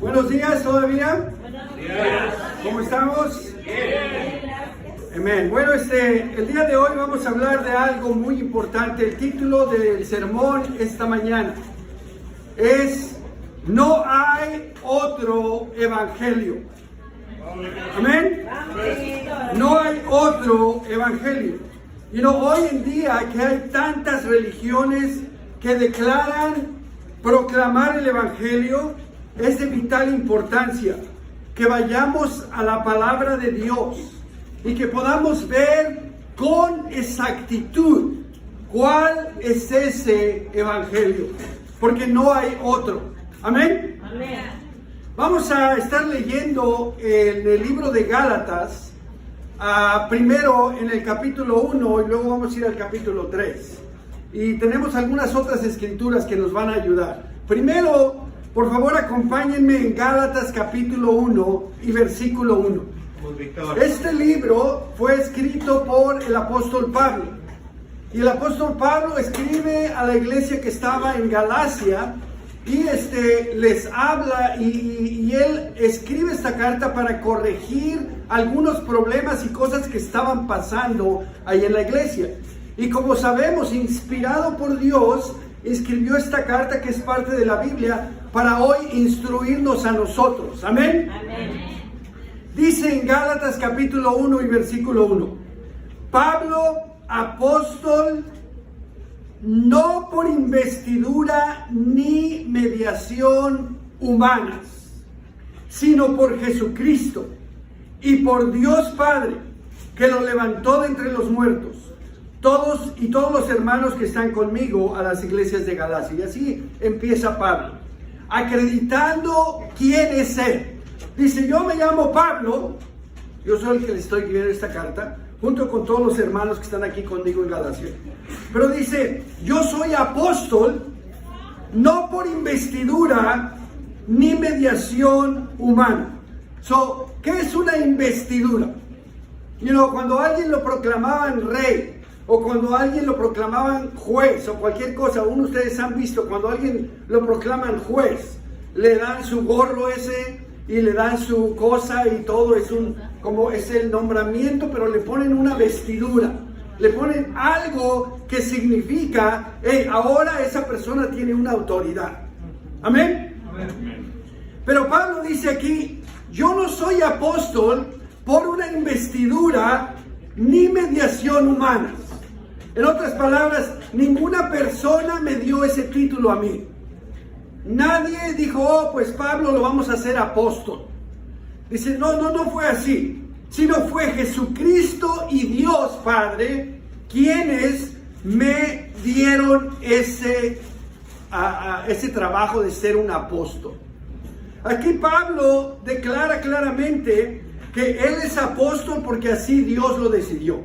Buenos días todavía. Buenos días. ¿Cómo estamos? Bien. Amén. Bueno, el día de hoy vamos a hablar de algo muy importante. El título del sermón esta mañana es No hay otro evangelio. Amén. No hay otro evangelio. Hoy en día que hay tantas religiones que declaran proclamar el evangelio, es de vital importancia que vayamos a la palabra de Dios y que podamos ver con exactitud cuál es ese evangelio, porque no hay otro. Amén. Amén. Vamos a estar leyendo en el libro de Gálatas, primero en el capítulo 1 y luego vamos a ir al capítulo 3. Y tenemos algunas otras escrituras que nos van a ayudar. Primero, por favor, acompáñenme en Gálatas capítulo 1 y versículo 1. Este libro fue escrito por el apóstol Pablo. Y el apóstol Pablo escribe a la iglesia que estaba en Galacia y les habla y él escribe esta carta para corregir algunos problemas y cosas que estaban pasando ahí en la iglesia. Y como sabemos, inspirado por Dios, escribió esta carta que es parte de la Biblia para hoy instruirnos a nosotros. Amén. Amén. Dice en Gálatas capítulo 1 y versículo 1: Pablo, apóstol, no por investidura ni mediación humanas, sino por Jesucristo y por Dios Padre, que lo levantó de entre los muertos, todos los hermanos que están conmigo a las iglesias de Galacia. Y así empieza Pablo, acreditando quién es él. Dice: yo me llamo Pablo, yo soy el que le estoy escribiendo esta carta, junto con todos los hermanos que están aquí conmigo en Galacia. Pero dice: yo soy apóstol, no por investidura ni mediación humana. ¿Qué es una investidura? Cuando alguien lo proclamaban rey, o cuando alguien lo proclamaban juez, o cualquier cosa, ustedes han visto, cuando alguien lo proclaman juez, le dan su gorro ese, y le dan su cosa y todo, como es el nombramiento, pero le ponen una vestidura, le ponen algo que significa, ahora esa persona tiene una autoridad. Amén. Amén. Pero Pablo dice aquí: yo no soy apóstol por una investidura ni mediación humana. En otras palabras, ninguna persona me dio ese título a mí. Nadie dijo: pues Pablo lo vamos a hacer apóstol. Dice: no fue así, sino fue Jesucristo y Dios Padre quienes me dieron ese trabajo de ser un apóstol. Aquí Pablo declara claramente que él es apóstol porque así Dios lo decidió,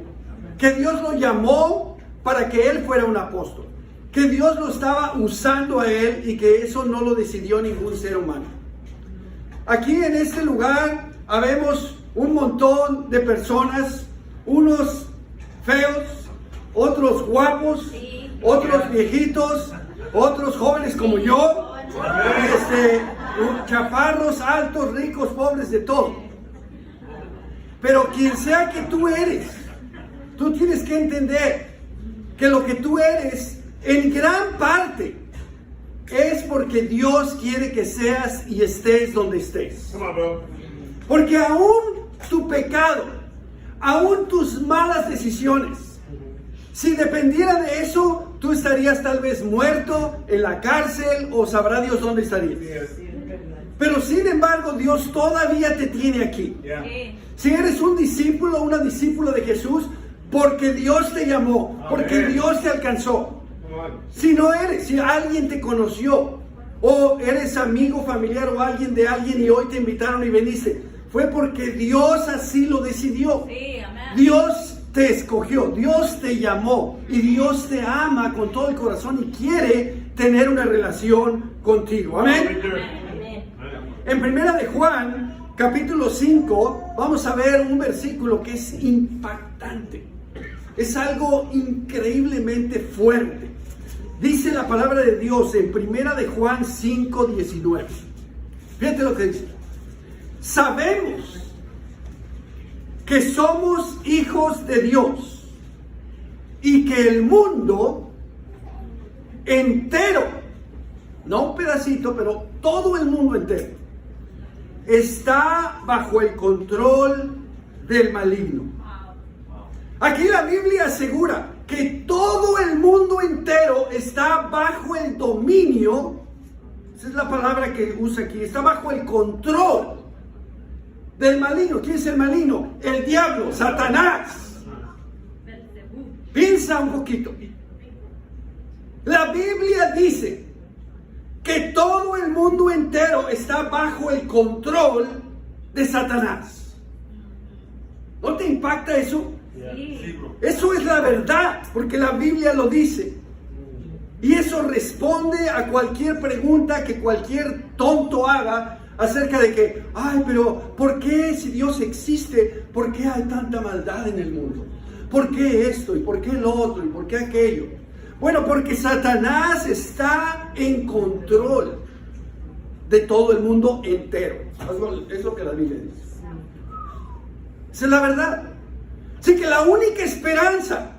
que Dios lo llamó para que él fuera un apóstol, que Dios lo estaba usando a él y que eso no lo decidió ningún ser humano. Aquí en este lugar habemos un montón de personas, unos feos, otros guapos, otros viejitos, otros jóvenes como yo, chaparros, altos, ricos, pobres, de todo. Pero quien sea que tú eres, tú tienes que entender que lo que tú eres en gran parte es porque Dios quiere que seas y estés donde estés. Porque aún tu pecado, aún tus malas decisiones, si dependiera de eso, tú estarías tal vez muerto en la cárcel o sabrá Dios dónde estarías. Pero sin embargo, Dios todavía te tiene aquí. Si eres un discípulo o una discípula de Jesús, porque Dios te llamó, porque Dios te alcanzó. Si alguien te conoció, o eres amigo, familiar o alguien de alguien y hoy te invitaron y viniste, fue porque Dios así lo decidió. Dios te escogió, Dios te llamó y Dios te ama con todo el corazón y quiere tener una relación contigo. Amén. En primera de Juan, capítulo 5, vamos a ver un versículo que es impactante. Es algo increíblemente fuerte. Dice la palabra de Dios en 1 de Juan 5:19. Fíjate lo que dice. Sabemos que somos hijos de Dios y que el mundo entero, no un pedacito, pero todo el mundo entero, está bajo el control del maligno. Aquí la Biblia asegura que todo el mundo entero está bajo el dominio, esa es la palabra que usa aquí, está bajo el control del maligno. ¿Quién es el maligno? El diablo, Satanás. Piensa un poquito. La Biblia dice que todo el mundo entero está bajo el control de Satanás. ¿No te impacta eso? Sí. Eso es la verdad, porque la Biblia lo dice. Y eso responde a cualquier pregunta que cualquier tonto haga acerca de que, ay, pero ¿por qué si Dios existe, por qué hay tanta maldad en el mundo? ¿Por qué esto? ¿Y por qué lo otro? ¿Y por qué aquello? Bueno, porque Satanás está en control de todo el mundo entero. Es lo que la Biblia dice. Esa es la verdad. Así que la única esperanza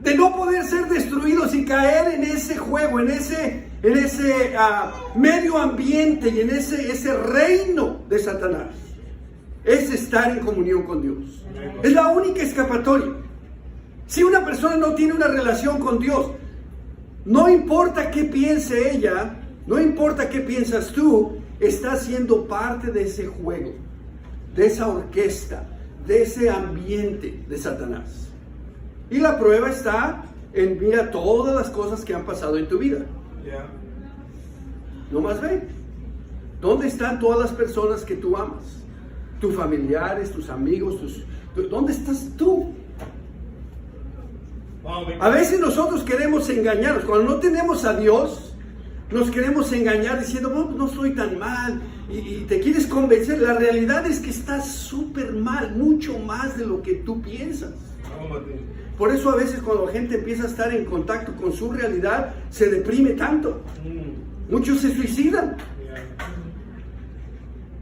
de no poder ser destruidos y caer en ese juego, en ese medio ambiente y en ese reino de Satanás, es estar en comunión con Dios. Es la única escapatoria. Si una persona no tiene una relación con Dios, no importa qué piense ella, no importa qué piensas tú, está siendo parte de ese juego, de esa orquesta, de ese ambiente de Satanás. Y la prueba está en, mira, todas las cosas que han pasado en tu vida. No más ve. ¿Dónde están todas las personas que tú amas? Tus familiares, tus amigos, ¿dónde estás tú? A veces nosotros queremos engañarnos. Cuando no tenemos a Dios, nos queremos engañar diciendo, no soy tan mal. Y te quieres convencer. La realidad es que estás súper mal, mucho más de lo que tú piensas. Por eso a veces cuando la gente empieza a estar en contacto con su realidad, se deprime tanto. Muchos se suicidan.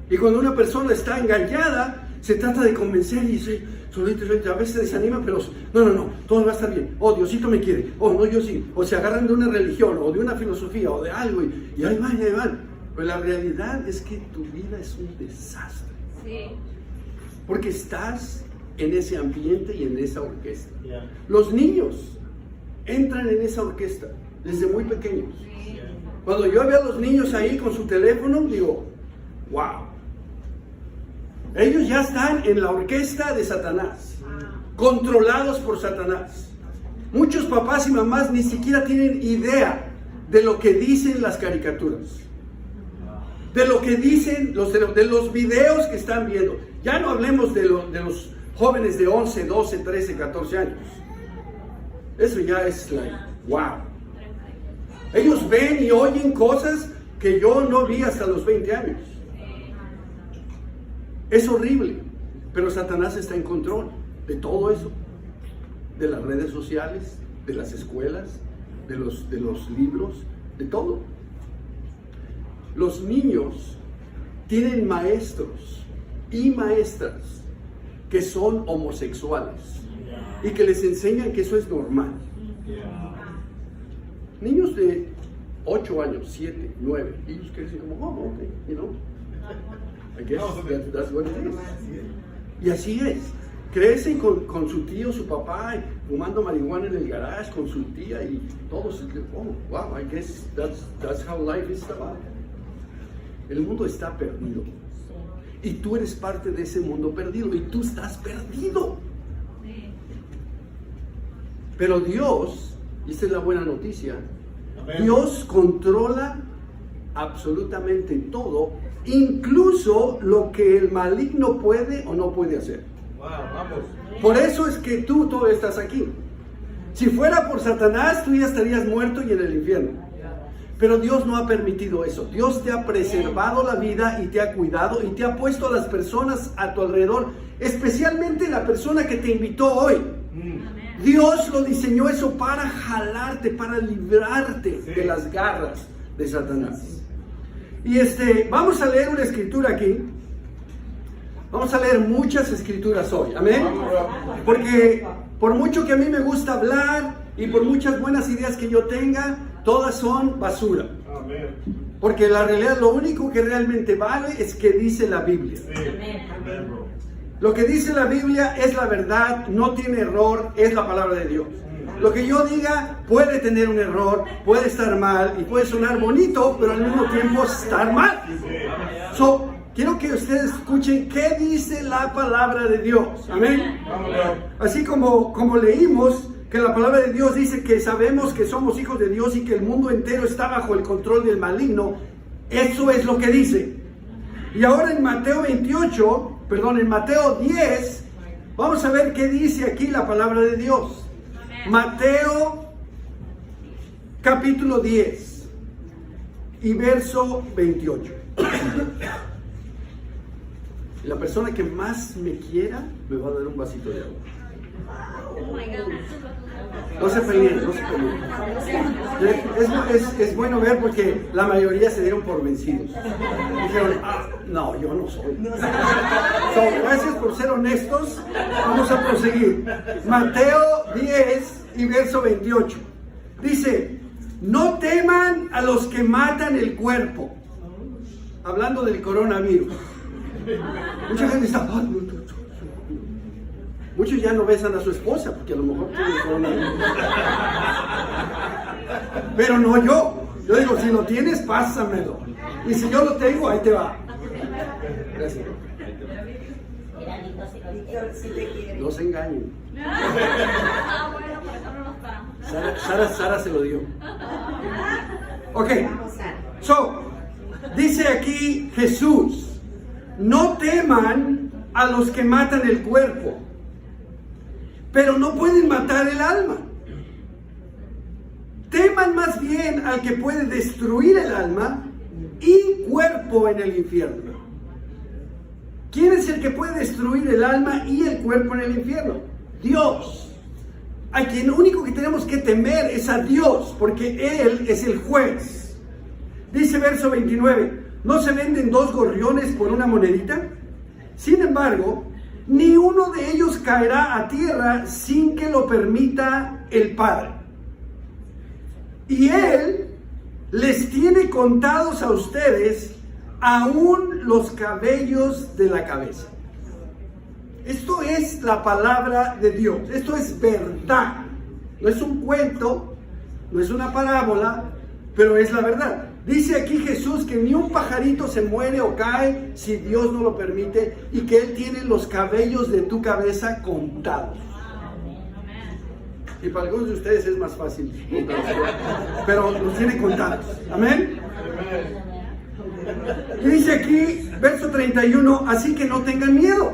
Y cuando una persona está engañada, se trata de convencer y dice, solito, a veces se desanima, pero no, todo va a estar bien. Oh, Diosito me quiere. Oh, no, yo sí. O se agarran de una religión, o de una filosofía, o de algo, y ahí van. Pero la realidad es que tu vida es un desastre. Sí. Porque estás en ese ambiente y en esa orquesta. Los niños entran en esa orquesta desde muy pequeños. Cuando yo veo a los niños ahí con su teléfono, digo, wow. Ellos ya están en la orquesta de Satanás, controlados por Satanás. Muchos papás y mamás ni siquiera tienen idea de lo que dicen las caricaturas, de lo que dicen de los videos que están viendo. Ya no hablemos de los jóvenes de 11, 12, 13, 14 años. Eso ya es wow. Ellos ven y oyen cosas que yo no vi hasta los 20 años. Es horrible, pero Satanás está en control de todo eso, de las redes sociales, de las escuelas, de los libros, de todo. Los niños tienen maestros y maestras que son homosexuales y que les enseñan que eso es normal. Niños de 8 años, 7, 9, ellos crecen como, ok, you know. I guess that's what it is. Y así es. Crecen con su tío, su papá, fumando marihuana en el garage, con su tía y todos. Oh, wow, I guess that's how life is about. El mundo está perdido. Y tú eres parte de ese mundo perdido. Y tú estás perdido. Pero Dios, y esta es la buena noticia, Dios controla absolutamente todo, incluso lo que el maligno puede o no puede hacer. Por eso es que tú todavía estás aquí. Si fuera por Satanás, tú ya estarías muerto y en el infierno. Pero Dios no ha permitido eso. Dios te ha preservado la vida y te ha cuidado y te ha puesto a las personas a tu alrededor, especialmente la persona que te invitó hoy. Dios lo diseñó eso para jalarte, para librarte de las garras de Satanás. Y vamos a leer una escritura aquí. Vamos a leer muchas escrituras hoy, amén. Porque por mucho que a mí me gusta hablar y por muchas buenas ideas que yo tenga, todas son basura. Porque la realidad, lo único que realmente vale es que dice la Biblia. Lo que dice la Biblia es la verdad, no tiene error, es la palabra de Dios. Lo que yo diga puede tener un error, puede estar mal y puede sonar bonito, pero al mismo tiempo estar mal. Quiero que ustedes escuchen qué dice la palabra de Dios. Amén. Así como leímos que la palabra de Dios dice que sabemos que somos hijos de Dios y que el mundo entero está bajo el control del maligno. Eso es lo que dice. Y ahora en Mateo 10, vamos a ver qué dice aquí la palabra de Dios. Mateo capítulo 10 y verso 28. La persona que más me quiera me va a dar un vasito de agua. No se peleen. Es bueno ver porque la mayoría se dieron por vencidos. Dijeron, no, yo no soy. Gracias por ser honestos. Vamos a proseguir. Mateo 10 y verso 28. Dice, no teman a los que matan el cuerpo. Hablando del coronavirus. Mucha gente está... Muchos ya no besan a su esposa porque a lo mejor tiene coronavirus. Pero no yo. Yo digo, si lo tienes, pásamelo. Y si yo lo tengo, ahí te va. Gracias. No se engañen. Sara se lo dio. Ok. Dice aquí Jesús, no teman a los que matan el cuerpo, pero no pueden matar el alma. Teman más bien al que puede destruir el alma y cuerpo en el infierno. ¿Quién es el que puede destruir el alma y el cuerpo en el infierno? Dios. A quien único que tenemos que temer es a Dios, porque Él es el juez. Dice verso 29, ¿no se venden 2 gorriones por una monedita? Sin embargo, ni uno de ellos caerá a tierra sin que lo permita el Padre. Y Él les tiene contados a ustedes aún los cabellos de la cabeza. Esto es la palabra de Dios. Esto es verdad. No es un cuento, no es una parábola, pero es la verdad. Dice aquí Jesús que ni un pajarito se muere o cae si Dios no lo permite, y que Él tiene los cabellos de tu cabeza contados. Y para algunos de ustedes es más fácil, pero los tiene contados. Amén. Y dice aquí, verso 31, así que no tengan miedo.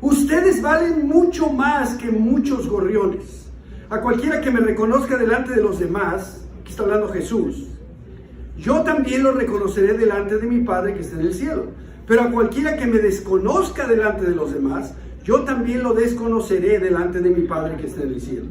Ustedes valen mucho más que muchos gorriones. A cualquiera que me reconozca delante de los demás, aquí está hablando Jesús, yo también lo reconoceré delante de mi Padre que está en el cielo. Pero a cualquiera que me desconozca delante de los demás, yo también lo desconoceré delante de mi Padre que está en el cielo.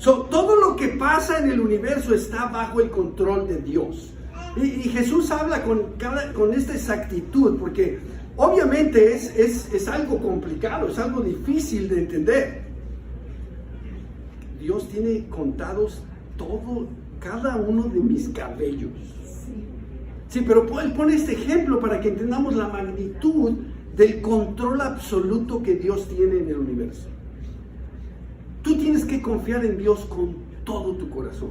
Todo lo que pasa en el universo está bajo el control de Dios. Y Jesús habla con esta exactitud, porque obviamente es algo complicado, es algo difícil de entender. Dios tiene contados cada uno de mis cabellos. Sí, pero Él pone este ejemplo para que entendamos la magnitud del control absoluto que Dios tiene en el universo. Tú tienes que confiar en Dios con todo tu corazón.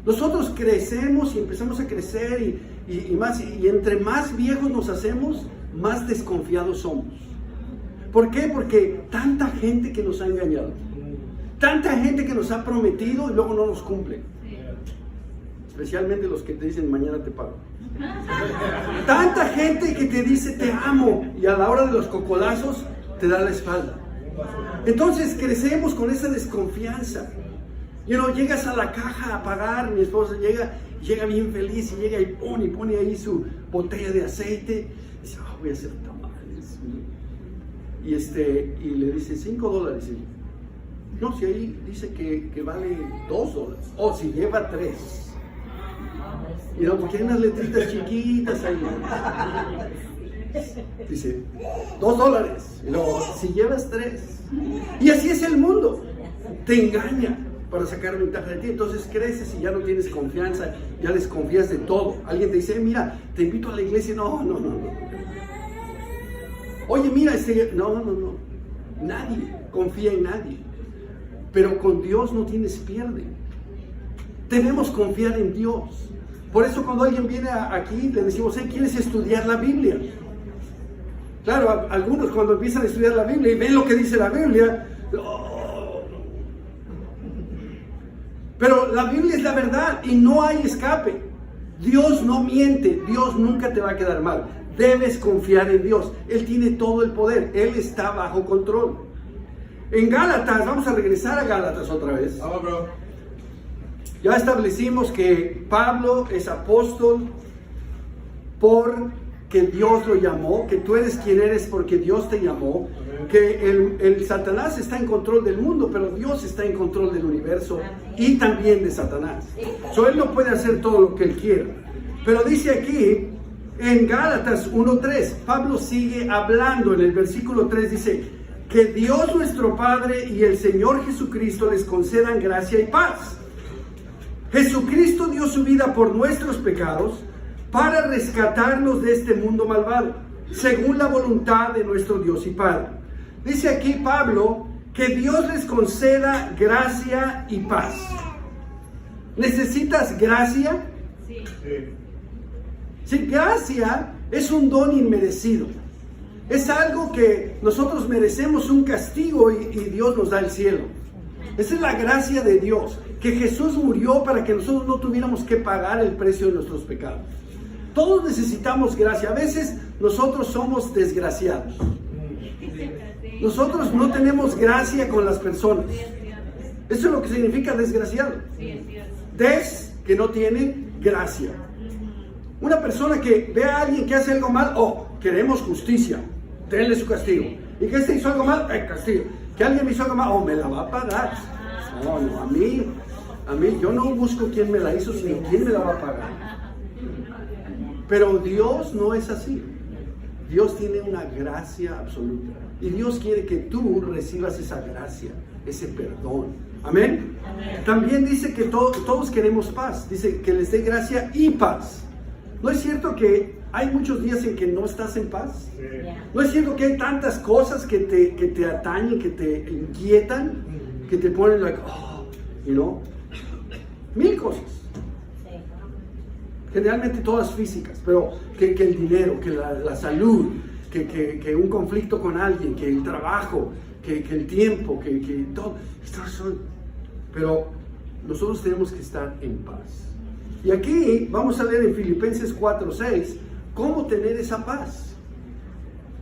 Nosotros crecemos y empezamos a crecer y entre más viejos nos hacemos, más desconfiados somos. ¿Por qué? Porque tanta gente que nos ha engañado, tanta gente que nos ha prometido y luego no nos cumple. Especialmente los que te dicen mañana te pago. Tanta gente que te dice te amo y a la hora de los cocolazos te da la espalda. Entonces crecemos con esa desconfianza. Llegas a la caja a pagar, mi esposa llega bien feliz y llega y pone ahí su botella de aceite. Y dice, voy a hacer tamales. Y le dice $5. No, si ahí dice que vale $2. O si lleva 3. Y no, porque hay unas letritas chiquitas ahí. Dice, $2. Y luego, si llevas 3. Y así es el mundo. Te engaña para sacar ventaja de ti. Entonces creces y ya no tienes confianza, ya desconfías de todo. Alguien te dice, mira, te invito a la iglesia. No. Oye, mira, no. Nadie confía en nadie. Pero con Dios no tienes pierde. Debemos confiar en Dios. Por eso cuando alguien viene aquí, le decimos, ¿quieres estudiar la Biblia? Claro, algunos cuando empiezan a estudiar la Biblia y ven lo que dice la Biblia, pero la Biblia es la verdad y no hay escape. Dios no miente, Dios nunca te va a quedar mal. Debes confiar en Dios, Él tiene todo el poder, Él está bajo control. En Gálatas, vamos a regresar a Gálatas otra vez. Ya establecimos que Pablo es apóstol porque Dios lo llamó, que tú eres quien eres porque Dios te llamó, que el Satanás está en control del mundo, pero Dios está en control del universo y también de Satanás. Él no puede hacer todo lo que él quiera. Pero dice aquí, en Gálatas 1:3, Pablo sigue hablando en el versículo 3, dice, que Dios nuestro Padre y el Señor Jesucristo les concedan gracia y paz. Jesucristo dio su vida por nuestros pecados para rescatarnos de este mundo malvado, según la voluntad de nuestro Dios y Padre. Dice aquí Pablo que Dios les conceda gracia y paz. ¿Necesitas gracia? Sí. Sí, gracia es un don inmerecido. Es algo que nosotros merecemos un castigo y Dios nos da el cielo. Esa es la gracia de Dios, que Jesús murió para que nosotros no tuviéramos que pagar el precio de nuestros pecados. Todos necesitamos gracia. A veces nosotros somos desgraciados. Nosotros no tenemos gracia con las personas. Eso es lo que significa desgraciado. Que no tiene gracia. Una persona que ve a alguien que hace algo mal, queremos justicia, denle su castigo. ¿Y que este hizo algo mal? Castigo. Que alguien me hizo algo mal, me la va a pagar. No, a mí, yo no busco quién me la hizo, sino quién me la va a pagar. Pero Dios no es así. Dios tiene una gracia absoluta. Y Dios quiere que tú recibas esa gracia, ese perdón. Amén. También dice que todos queremos paz. Dice que les dé gracia y paz. ¿No es cierto que hay muchos días en que no estás en paz? ¿No es cierto que hay tantas cosas que te atañen, que te inquietan, que te ponen mil cosas? Generalmente todas físicas, pero que el dinero, que la salud, que un conflicto con alguien, que el trabajo, que el tiempo, que todo. Pero nosotros tenemos que estar en paz. Y aquí vamos a leer en Filipenses 4:6 cómo tener esa paz.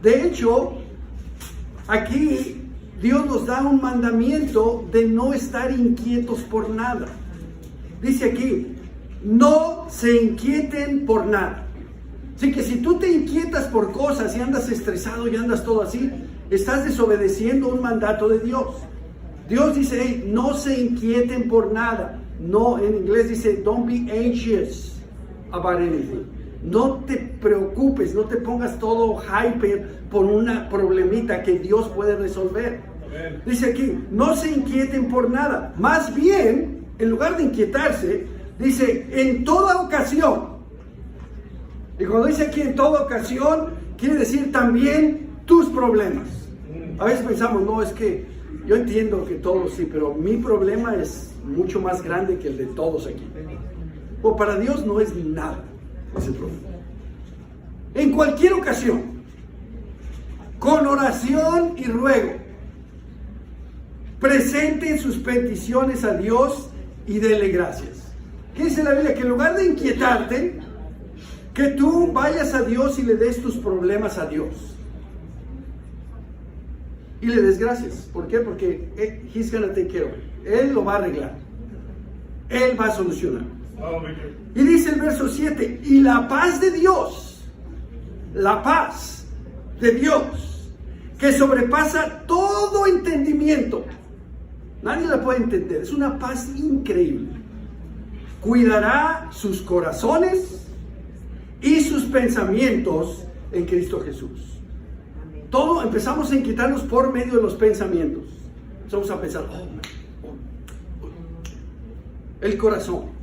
De hecho, aquí Dios nos da un mandamiento de no estar inquietos por nada. Dice aquí, no se inquieten por nada. Así que si tú te inquietas por cosas y andas estresado y andas todo así, estás desobedeciendo un mandato de Dios. Dios dice, no se inquieten por nada. No, en inglés dice, don't be anxious about anything. No te preocupes, no te pongas todo hyper por una problemita que Dios puede resolver. Dice aquí, no se inquieten por nada. Más bien, en lugar de inquietarse, dice, en toda ocasión. Y cuando dice aquí en toda ocasión, quiere decir también tus problemas. A veces pensamos, no, es que yo entiendo que todos sí, pero mi problema es mucho más grande que el de todos aquí. O para Dios no es nada ese problema. En cualquier ocasión, con oración y ruego, presenten sus peticiones a Dios y denle gracias. ¿Qué dice la Biblia? Que en lugar de inquietarte, que tú vayas a Dios y le des tus problemas a Dios. Y le des gracias. ¿Por qué? Porque He's gonna take care of it. Él lo va a arreglar. Él va a solucionar. Y dice el verso 7, y la paz de Dios, que sobrepasa todo entendimiento, Nadie la puede entender. Es una paz increíble. Cuidará sus corazones y sus pensamientos en Cristo Jesús. Todo empezamos a inquietarnos por medio de los pensamientos. Empezamos a pensar, el corazón.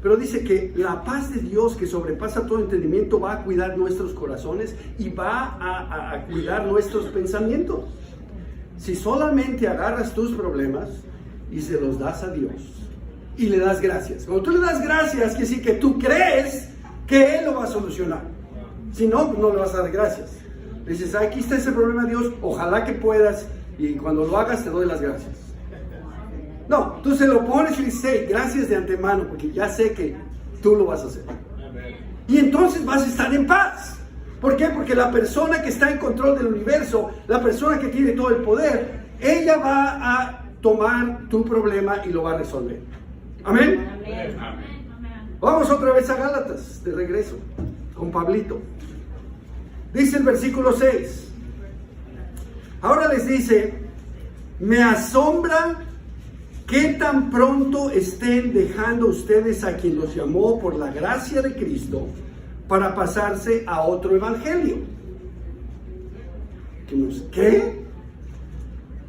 Pero dice que la paz de Dios que sobrepasa todo entendimiento va a cuidar nuestros corazones y va a cuidar nuestros pensamientos. Si solamente agarras tus problemas y se los das a Dios y le das gracias. Cuando tú le das gracias, quiere decir que tú crees que Él lo va a solucionar. Si no, no le vas a dar gracias. Le dices, aquí está ese problema, Dios, ojalá que puedas, y cuando lo hagas te doy las gracias. No, tú se lo pones y le dices, gracias de antemano, porque ya sé que tú lo vas a hacer. Y entonces vas a estar en paz. ¿Por qué? Porque la persona que está en control del universo, la persona que tiene todo el poder, ella va a tomar tu problema y lo va a resolver. ¿Amén? Amén. Vamos otra vez a Gálatas, de regreso, con Pablito. Dice el versículo 6. Ahora les dice, me asombra que tan pronto estén dejando ustedes a quien los llamó por la gracia de Cristo para pasarse a otro evangelio. ¿Qué?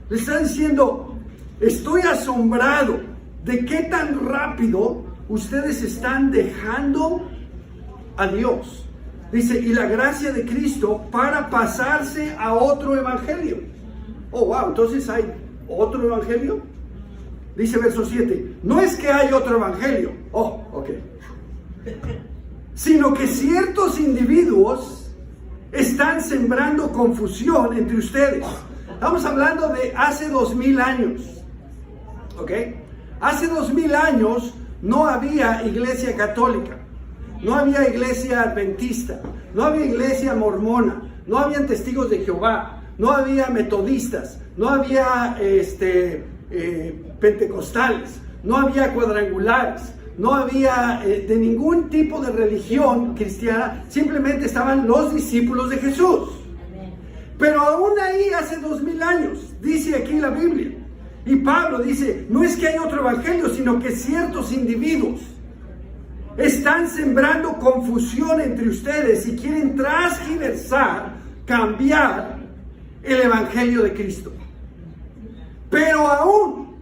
Le está diciendo, estoy asombrado de qué tan rápido ustedes están dejando a Dios. Dice, y la gracia de Cristo para pasarse a otro evangelio. Oh, wow, entonces hay otro evangelio. Dice verso 7, no es que hay otro evangelio. Oh, ok. Sino que ciertos individuos están sembrando confusión entre ustedes. Estamos hablando de hace 2000 años. ¿Ok? Hace 2000 años no había iglesia católica, no había iglesia adventista, no había iglesia mormona, no habían testigos de Jehová, no había metodistas, no había pentecostales, no había cuadrangulares, no había de ningún tipo de religión cristiana, simplemente estaban los discípulos de Jesús. Pero aún ahí hace 2000 años, dice aquí la Biblia, y Pablo dice, no es que hay otro evangelio, sino que ciertos individuos están sembrando confusión entre ustedes y quieren transgiversar, cambiar el evangelio de Cristo. Pero aún,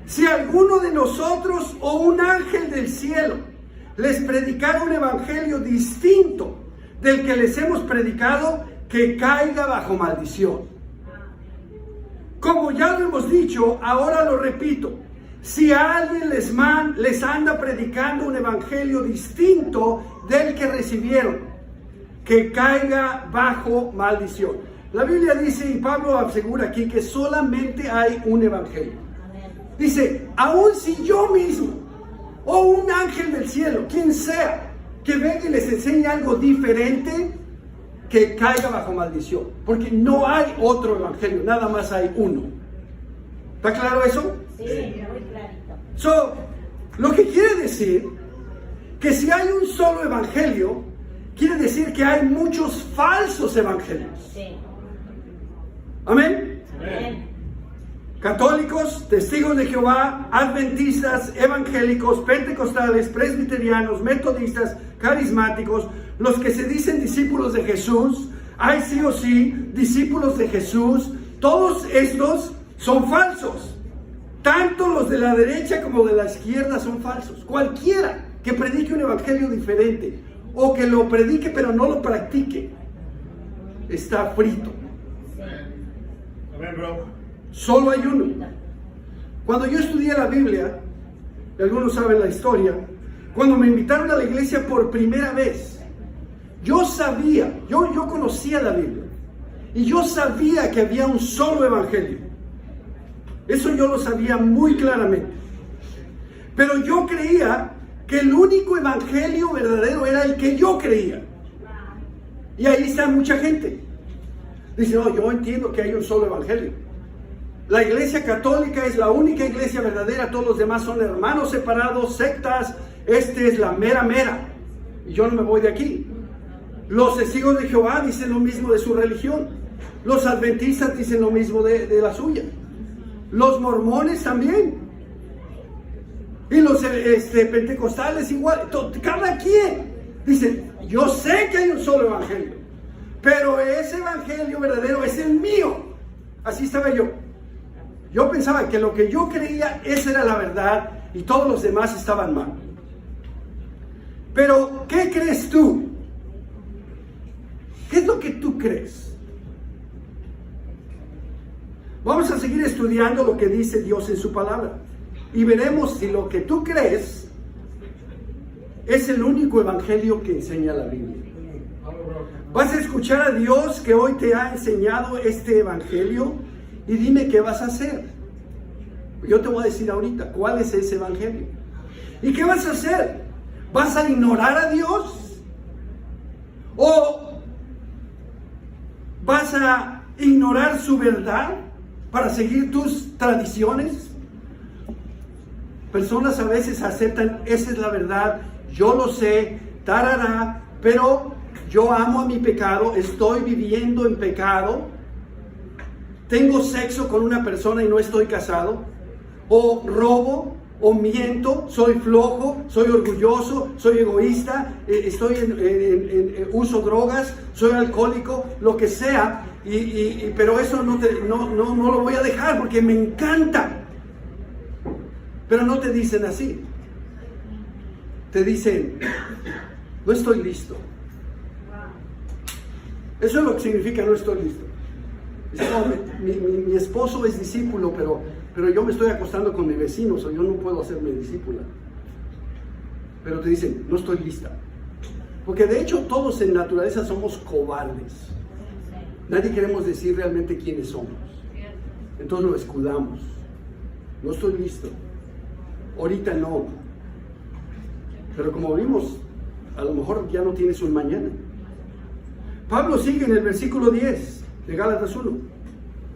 si alguno de nosotros o un ángel del cielo les predicara un evangelio distinto del que les hemos predicado, que caiga bajo maldición. Como ya lo hemos dicho, ahora lo repito, si alguien les anda predicando un evangelio distinto del que recibieron, que caiga bajo maldición. La Biblia dice, y Pablo asegura aquí, que solamente hay un evangelio. Dice, aun si yo mismo, o un ángel del cielo, quien sea, que venga y les enseñe algo diferente, que caiga bajo maldición. Porque no hay otro evangelio, nada más hay uno. ¿Está claro eso? Sí, muy clarito. Lo que quiere decir, que si hay un solo evangelio, quiere decir que hay muchos falsos evangelios. Sí. ¿Amén? Amén. Católicos, testigos de Jehová, adventistas, evangélicos, pentecostales, presbiterianos, metodistas, carismáticos, los que se dicen discípulos de Jesús, hay sí o sí discípulos de Jesús, todos estos son falsos. Tanto los de la derecha como de la izquierda son falsos. Cualquiera que predique un evangelio diferente o que lo predique pero no lo practique, está frito. Amén, bro. Solo hay uno. Cuando yo estudié la Biblia, y algunos saben la historia, cuando me invitaron a la iglesia por primera vez, yo sabía, yo conocía la Biblia, y yo sabía que había un solo evangelio. Eso yo lo sabía muy claramente. Pero yo creía que el único evangelio verdadero era el que yo creía. Y ahí está mucha gente. Dice, no, yo entiendo que hay un solo evangelio. La iglesia católica es la única iglesia verdadera, todos los demás son hermanos separados, sectas, es la mera mera. Y yo no me voy de aquí. Los testigos de Jehová dicen lo mismo de su religión. Los adventistas dicen lo mismo de la suya. Los mormones también. Y los pentecostales igual. Cada quien dice, yo sé que hay un solo evangelio, pero ese evangelio verdadero es el mío. Así estaba yo. Yo pensaba que lo que yo creía, esa era la verdad y todos los demás estaban mal. Pero, ¿qué crees tú? ¿Qué es lo que tú crees? Vamos a seguir estudiando lo que dice Dios en su palabra y veremos si lo que tú crees es el único evangelio que enseña la Biblia. Vas a escuchar a Dios que hoy te ha enseñado este evangelio y dime qué vas a hacer. Yo te voy a decir ahorita cuál es ese evangelio. ¿Y qué vas a hacer? ¿Vas a ignorar a Dios? ¿O vas a ignorar su verdad para seguir tus tradiciones? Personas a veces aceptan, esa es la verdad, yo lo sé, tarará, pero yo amo a mi pecado, estoy viviendo en pecado, tengo sexo con una persona y no estoy casado, o robo, o miento, soy flojo, soy orgulloso, soy egoísta, uso drogas, soy alcohólico, lo que sea, pero eso no lo voy a dejar porque me encanta. Pero no te dicen así. Te dicen, no estoy listo. Eso es lo que significa no estoy listo. Dice, no, mi esposo es discípulo, pero yo me estoy acostando con mi vecino, o yo no puedo hacerme discípula. Pero te dicen, no estoy lista. Porque de hecho todos en naturaleza somos cobardes. Nadie queremos decir realmente quiénes somos. Entonces lo escudamos. No estoy listo. Ahorita no. Pero como vimos, a lo mejor ya no tienes un mañana. Pablo sigue en el versículo 10 de Gálatas 1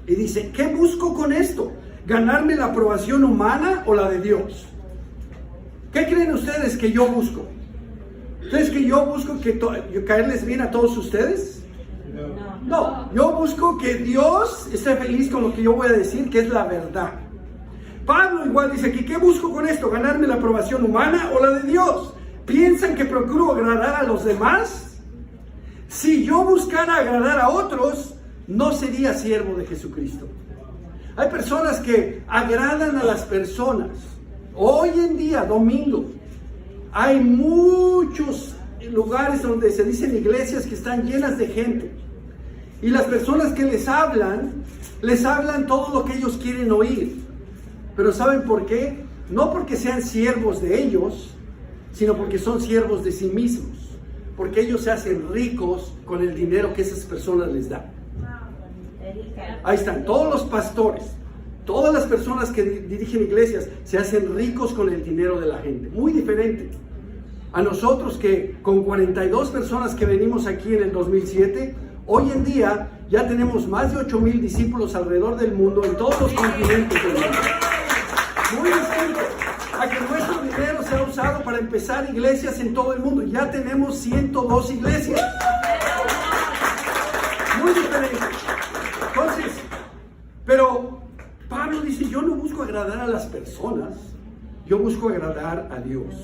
y dice, ¿qué busco con esto? ¿Ganarme la aprobación humana o la de Dios? ¿Qué creen ustedes que yo busco? ¿Ustedes que yo busco caerles bien a todos ustedes? No, yo busco que Dios esté feliz con lo que yo voy a decir, que es la verdad. Pablo igual dice aquí, ¿qué busco con esto? ¿Ganarme la aprobación humana o la de Dios? ¿Piensan que procuro agradar a los demás? Si yo buscara agradar a otros, no sería siervo de Jesucristo. Hay personas que agradan a las personas. Hoy en día, domingo, hay muchos lugares donde se dicen iglesias que están llenas de gente. Y las personas que les hablan todo lo que ellos quieren oír. Pero ¿saben por qué? No porque sean siervos de ellos, sino porque son siervos de sí mismos. Porque ellos se hacen ricos con el dinero que esas personas les dan. Ahí están, todos los pastores, todas las personas que dirigen iglesias se hacen ricos con el dinero de la gente. Muy diferente a nosotros que con 42 personas que venimos aquí en el 2007, hoy en día ya tenemos más de 8,000 discípulos alrededor del mundo, en todos los continentes del mundo. Muy distinto a que nuestro dinero sea usado para empezar iglesias en todo el mundo. Ya tenemos 102 iglesias. Muy diferente. Entonces, pero Pablo dice, yo no busco agradar a las personas, yo busco agradar a Dios.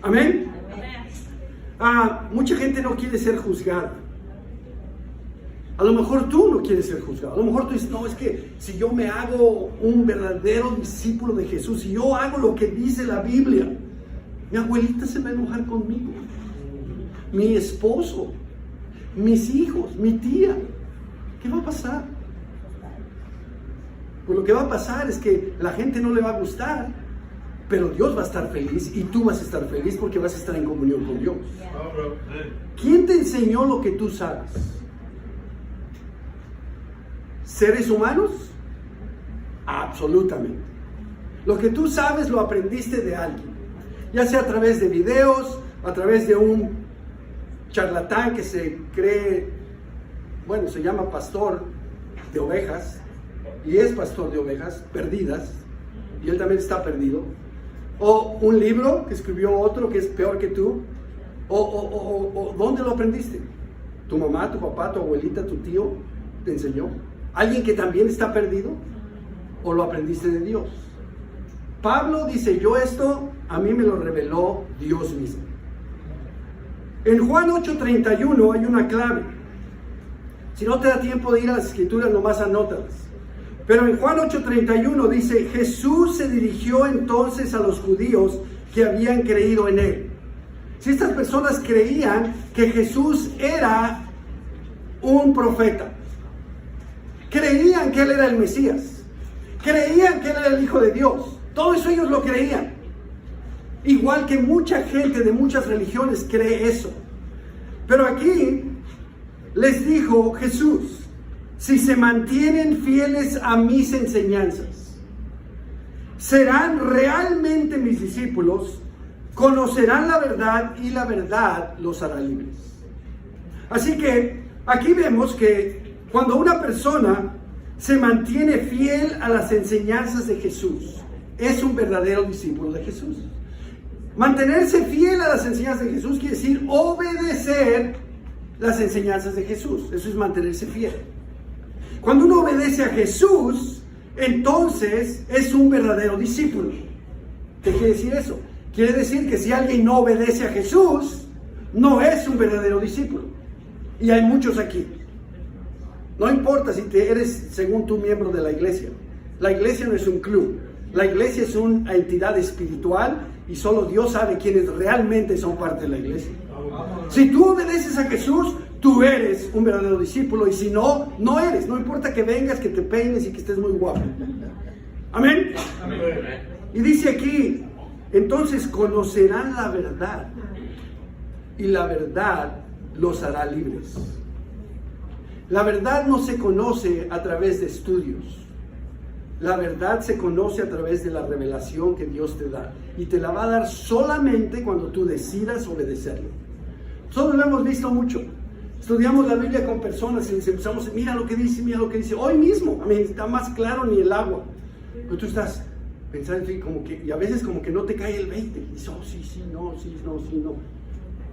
Amén. Mucha gente no quiere ser juzgada. A lo mejor tú no quieres ser juzgado. A lo mejor tú dices, no, es que si yo me hago un verdadero discípulo de Jesús, si yo hago lo que dice la Biblia, mi abuelita se va a enojar conmigo, mi esposo, mis hijos, mi tía. ¿Qué va a pasar? Pues lo que va a pasar es que la gente no le va a gustar, pero Dios va a estar feliz y tú vas a estar feliz porque vas a estar en comunión con Dios. ¿Quién te enseñó lo que tú sabes? ¿Seres humanos? Absolutamente. Lo que tú sabes lo aprendiste de alguien, ya sea a través de videos, a través de un charlatán que se cree, bueno, se llama pastor de ovejas, y es pastor de ovejas perdidas, y él también está perdido, o un libro que escribió otro que es peor que tú, o ¿dónde lo aprendiste? ¿Tu mamá, tu papá, tu abuelita, tu tío te enseñó? ¿Alguien que también está perdido? o lo aprendiste de Dios? Pablo dice, yo esto a mí me lo reveló Dios mismo. En Juan 8:31 hay una clave. Si no te da tiempo de ir a las escrituras, nomás anótalas. Pero en Juan 8:31 dice, Jesús se dirigió entonces a los judíos que habían creído en él. Si estas personas creían que Jesús era un profeta, creían que él era el Mesías, creían que él era el Hijo de Dios, todo eso ellos lo creían. Igual que mucha gente de muchas religiones cree eso. Pero aquí les dijo Jesús, si se mantienen fieles a mis enseñanzas, serán realmente mis discípulos, conocerán la verdad y la verdad los hará libres. Así que aquí vemos que cuando una persona se mantiene fiel a las enseñanzas de Jesús, es un verdadero discípulo de Jesús. Mantenerse fiel a las enseñanzas de Jesús quiere decir obedecer las enseñanzas de Jesús. Eso es mantenerse fiel. Cuando uno obedece a Jesús, entonces es un verdadero discípulo. ¿Qué quiere decir eso? Quiere decir que si alguien no obedece a Jesús, no es un verdadero discípulo. Y hay muchos aquí. No importa si eres, según tú, miembro de la iglesia. La iglesia no es un club. La iglesia es una entidad espiritual y solo Dios sabe quiénes realmente son parte de la iglesia. Si tú obedeces a Jesús, tú eres un verdadero discípulo, y si no, no eres. No importa que vengas, que te peines y que estés muy guapo. Amén. Amén. Y dice aquí, entonces conocerán la verdad y la verdad los hará libres. La verdad no se conoce a través de estudios. La verdad se conoce a través de la revelación que Dios te da. Y te la va a dar solamente cuando tú decidas obedecerlo. Nosotros lo hemos visto mucho. Estudiamos la Biblia con personas y les empezamos, mira lo que dice, mira lo que dice. Hoy mismo, está más claro ni el agua. Pero tú estás pensando, como que, y a veces como que no te cae el 20. Y dices, oh, sí, sí, no, sí, no, sí, no.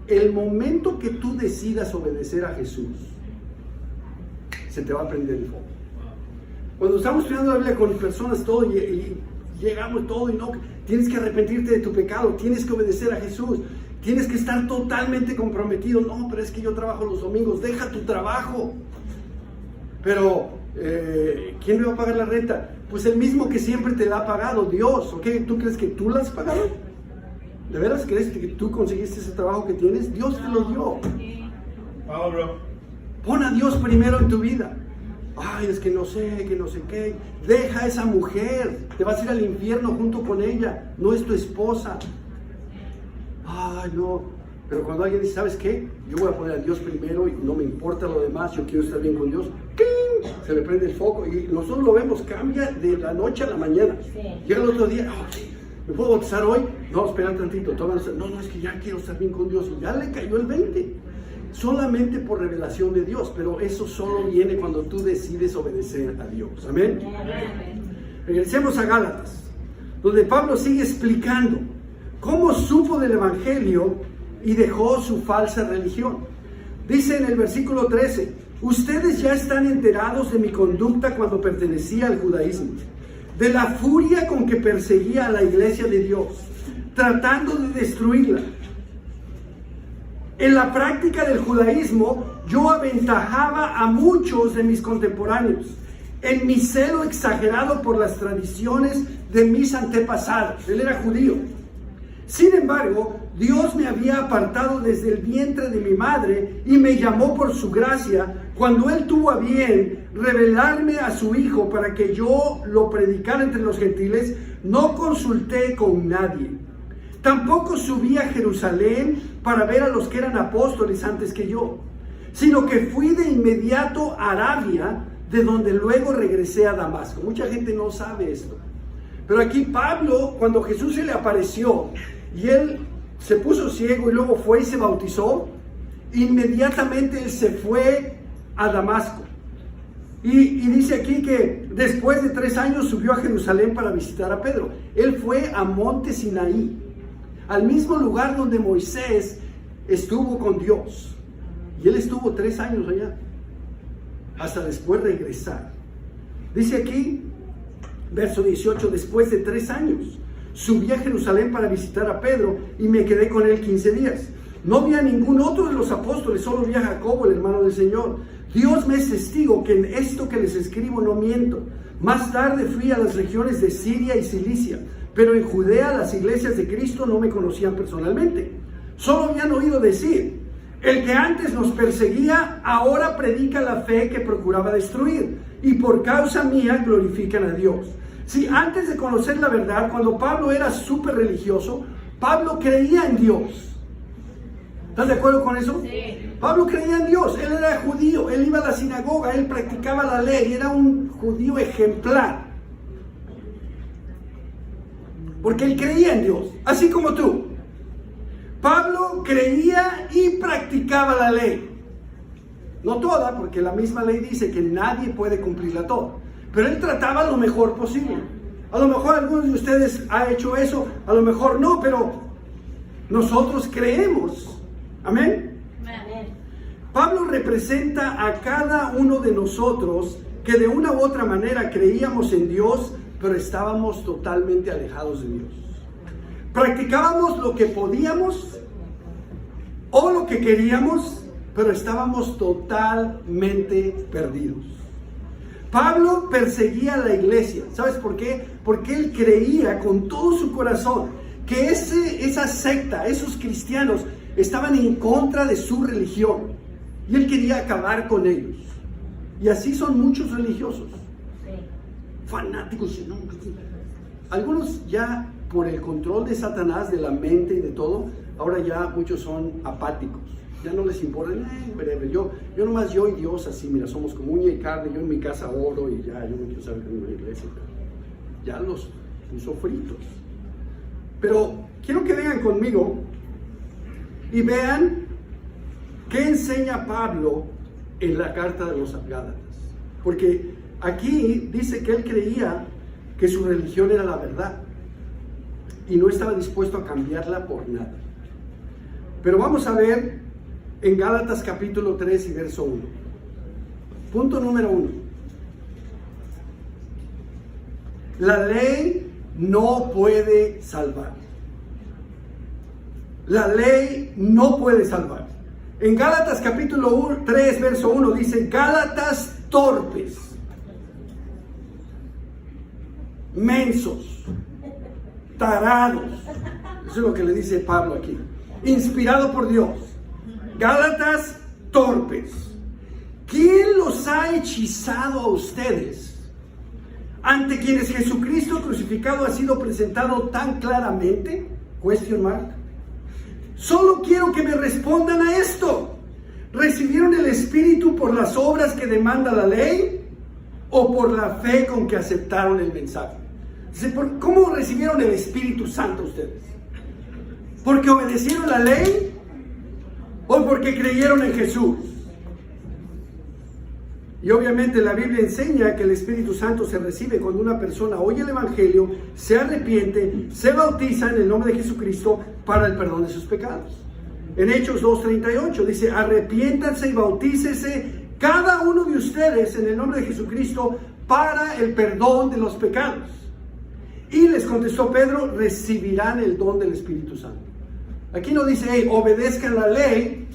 El momento que tú decidas obedecer a Jesús, se te va a prender el fuego. Cuando estamos estudiando la Biblia con personas todo y llegamos todo y no, tienes que arrepentirte de tu pecado, tienes que obedecer a Jesús, tienes que estar totalmente comprometido. No, pero es que yo trabajo los domingos, deja tu trabajo. Pero, ¿quién me va a pagar la renta? Pues el mismo que siempre te la ha pagado, Dios. ¿Ok? ¿Tú crees que tú la has pagado? ¿De veras crees que tú conseguiste ese trabajo que tienes? Dios te lo dio. Vamos, bro. Pon a Dios primero en tu vida. Ay, es que no sé qué. Deja a esa mujer. Te vas a ir al infierno junto con ella. No es tu esposa. Ay, no. Pero cuando alguien dice, ¿sabes qué? Yo voy a poner a Dios primero y no me importa lo demás. Yo quiero estar bien con Dios. ¡Cling! Se le prende el foco. Y nosotros lo vemos. Cambia de la noche a la mañana. Llega el otro día. ¿Me puedo bautizar hoy? No, espera un tantito. No, es que ya quiero estar bien con Dios. Y ya le cayó el 20. Solamente por revelación de Dios, pero eso solo viene cuando tú decides obedecer a Dios. Amén. Regresemos a Gálatas, donde Pablo sigue explicando cómo supo del Evangelio y dejó su falsa religión. Dice en el versículo 13, ustedes ya están enterados de mi conducta cuando pertenecía al judaísmo, de la furia con que perseguía a la iglesia de Dios, tratando de destruirla. En la práctica del judaísmo, yo aventajaba a muchos de mis contemporáneos en mi celo exagerado por las tradiciones de mis antepasados. Él era judío. Sin embargo, Dios me había apartado desde el vientre de mi madre y me llamó por su gracia cuando Él tuvo a bien revelarme a su Hijo para que yo lo predicara entre los gentiles. No consulté con nadie. Tampoco subí a Jerusalén para ver a los que eran apóstoles antes que yo, sino que fui de inmediato a Arabia, de donde luego regresé a Damasco. Mucha gente no sabe esto. Pero aquí Pablo, cuando Jesús se le apareció y él se puso ciego y luego fue y se bautizó, inmediatamente él se fue a Damasco. Y dice aquí que después de 3 años subió a Jerusalén para visitar a Pedro. Él fue a Monte Sinaí, al mismo lugar donde Moisés estuvo con Dios. Y él estuvo 3 años allá, hasta después regresar. Dice aquí Verso 18, después de 3 años, subí a Jerusalén para visitar a Pedro y me quedé con él 15 días. No vi a ningún otro de los apóstoles, solo vi a Jacobo, el hermano del Señor. Dios me es testigo que en esto que les escribo no miento. Más tarde fui a las regiones de Siria y Cilicia, pero en Judea las iglesias de Cristo no me conocían personalmente. Solo habían oído decir: el que antes nos perseguía, ahora predica la fe que procuraba destruir, y por causa mía glorifican a Dios. Sí, antes de conocer la verdad, cuando Pablo era súper religioso, Pablo creía en Dios. ¿Estás de acuerdo con eso? Sí. Pablo creía en Dios, él era judío, él iba a la sinagoga, él practicaba la ley, era un judío ejemplar. Porque él creía en Dios, así como tú. Pablo creía y practicaba la ley. No toda, porque la misma ley dice que nadie puede cumplirla toda. Pero él trataba lo mejor posible. A lo mejor algunos de ustedes han hecho eso, a lo mejor no, pero nosotros creemos. Amén. Amén. Pablo representa a cada uno de nosotros que de una u otra manera creíamos en Dios, pero estábamos totalmente alejados de Dios. Practicábamos lo que podíamos o lo que queríamos, pero estábamos totalmente perdidos. Pablo perseguía a la iglesia. ¿Sabes por qué? Porque él creía con todo su corazón que esa secta, esos cristianos, estaban en contra de su religión. Y él quería acabar con ellos. Y así son muchos religiosos. Fanáticos. Algunos ya por el control de Satanás, de la mente y de todo, ahora ya muchos son apáticos. Ya no les importa, yo nomás yo y Dios así, mira, somos como uña y carne, yo en mi casa oro y ya, yo no quiero saber que en una iglesia. Ya los puso fritos. Pero quiero que vengan conmigo y vean qué enseña Pablo en la carta de los Gálatas. Porque aquí dice que él creía que su religión era la verdad y no estaba dispuesto a cambiarla por nada. Pero vamos a ver en Gálatas capítulo 3 y verso 1. Punto número 1. La ley no puede salvar. La ley no puede salvar. En Gálatas capítulo 3 verso 1 dice: Gálatas torpes, mensos, tarados. Eso es lo que le dice Pablo aquí. Inspirado por Dios. Gálatas torpes. ¿Quién los ha hechizado a ustedes, ante quienes Jesucristo crucificado ha sido presentado tan claramente? Question mark. Solo quiero que me respondan a esto. ¿Recibieron el Espíritu por las obras que demanda la ley o por la fe con que aceptaron el mensaje? ¿Cómo recibieron el Espíritu Santo ustedes? ¿Porque obedecieron la ley o porque creyeron en Jesús? Y obviamente la Biblia enseña que el Espíritu Santo se recibe cuando una persona oye el Evangelio, se arrepiente, se bautiza en el nombre de Jesucristo para el perdón de sus pecados. En Hechos 2:38 dice: arrepiéntanse y bautícese cada uno de ustedes en el nombre de Jesucristo para el perdón de los pecados. Y les contestó Pedro: recibirán el don del Espíritu Santo. Aquí no dice: hey, obedezcan la ley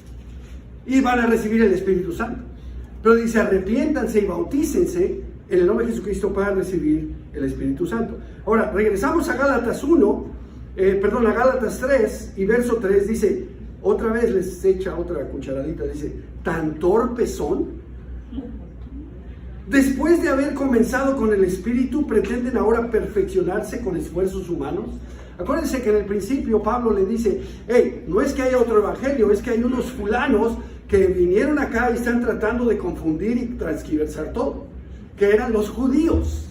y van a recibir el Espíritu Santo. Pero dice: arrepiéntanse y bautícense en el nombre de Jesucristo para recibir el Espíritu Santo. Ahora, regresamos a Gálatas a Gálatas 3 y verso 3 dice, otra vez les echa otra cucharadita, dice: ¿tan torpes son? Después de haber comenzado con el Espíritu, ¿pretenden ahora perfeccionarse con esfuerzos humanos? Acuérdense que en el principio Pablo le dice: hey, no es que haya otro evangelio, es que hay unos fulanos que vinieron acá y están tratando de confundir y transgiversar todo, que eran los judíos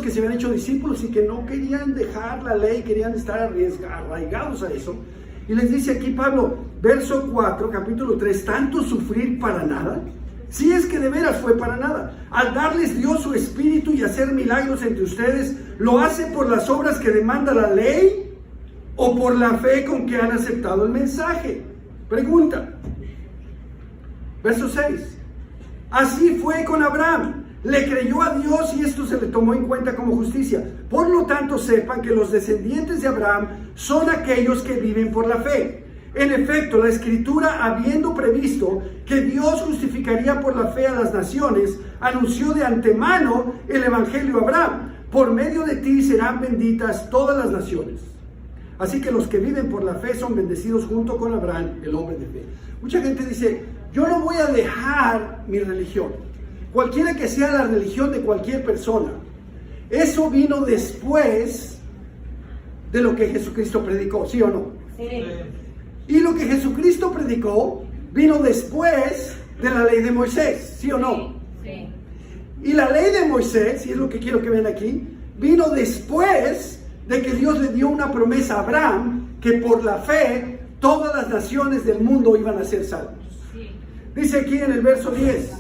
que se habían hecho discípulos y que no querían dejar la ley, querían estar arraigados a eso. Y les dice aquí Pablo, verso 4, capítulo 3, ¿tanto sufrir para nada? Si es que de veras fue para nada. Al darles Dios su Espíritu y hacer milagros entre ustedes, ¿lo hace por las obras que demanda la ley o por la fe con que han aceptado el mensaje? Pregunta. Verso 6. Así fue con Abraham. le creyó a Dios y esto se le tomó en cuenta como justicia. Por lo tanto, sepan que los descendientes de Abraham son aquellos que viven por la fe. En efecto, la Escritura, habiendo previsto que Dios justificaría por la fe a las naciones, anunció de antemano el Evangelio a Abraham. Por medio de ti serán benditas todas las naciones. Así que los que viven por la fe son bendecidos junto con Abraham, el hombre de fe. Mucha gente dice, yo no voy a dejar mi religión. Cualquiera que sea la religión de cualquier persona. Eso vino después de lo que Jesucristo predicó, ¿sí o no? Sí. Y lo que Jesucristo predicó vino después de la ley de Moisés, ¿sí o no? Sí. Y la ley de Moisés, y es lo que quiero que vean aquí, vino después de que Dios le dio una promesa a Abraham que por la fe todas las naciones del mundo iban a ser salvos. Sí. Dice aquí en el verso 10,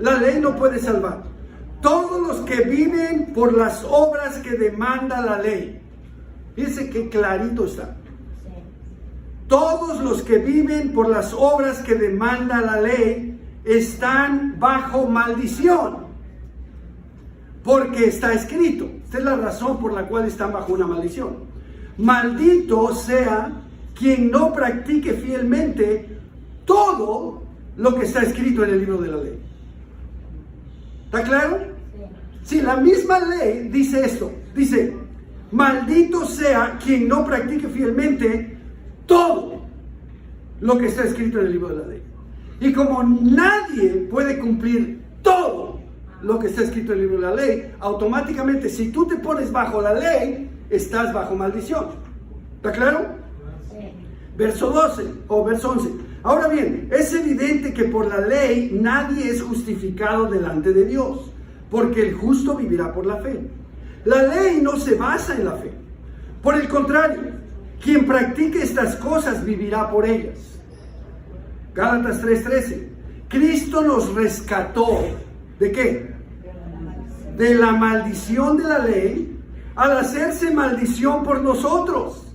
la ley no puede salvar. Todos los que viven por las obras que demanda la ley. Fíjense qué clarito está. Todos los que viven por las obras que demanda la ley están bajo maldición. Porque está escrito. Esta es la razón por la cual están bajo una maldición. Maldito sea quien no practique fielmente todo lo que está escrito en el libro de la ley. ¿Está claro? Sí, la misma ley dice esto. Dice, maldito sea quien no practique fielmente todo lo que está escrito en el libro de la ley. Y como nadie puede cumplir todo lo que está escrito en el libro de la ley, automáticamente si tú te pones bajo la ley, estás bajo maldición. ¿Está claro? Sí. Verso 12 o verso 11. Ahora bien, es evidente que por la ley nadie es justificado delante de Dios, porque el justo vivirá por la fe. La ley no se basa en la fe. Por el contrario, quien practique estas cosas vivirá por ellas. Gálatas 3:13. Cristo nos rescató. ¿De qué? De la maldición de la ley, al hacerse maldición por nosotros.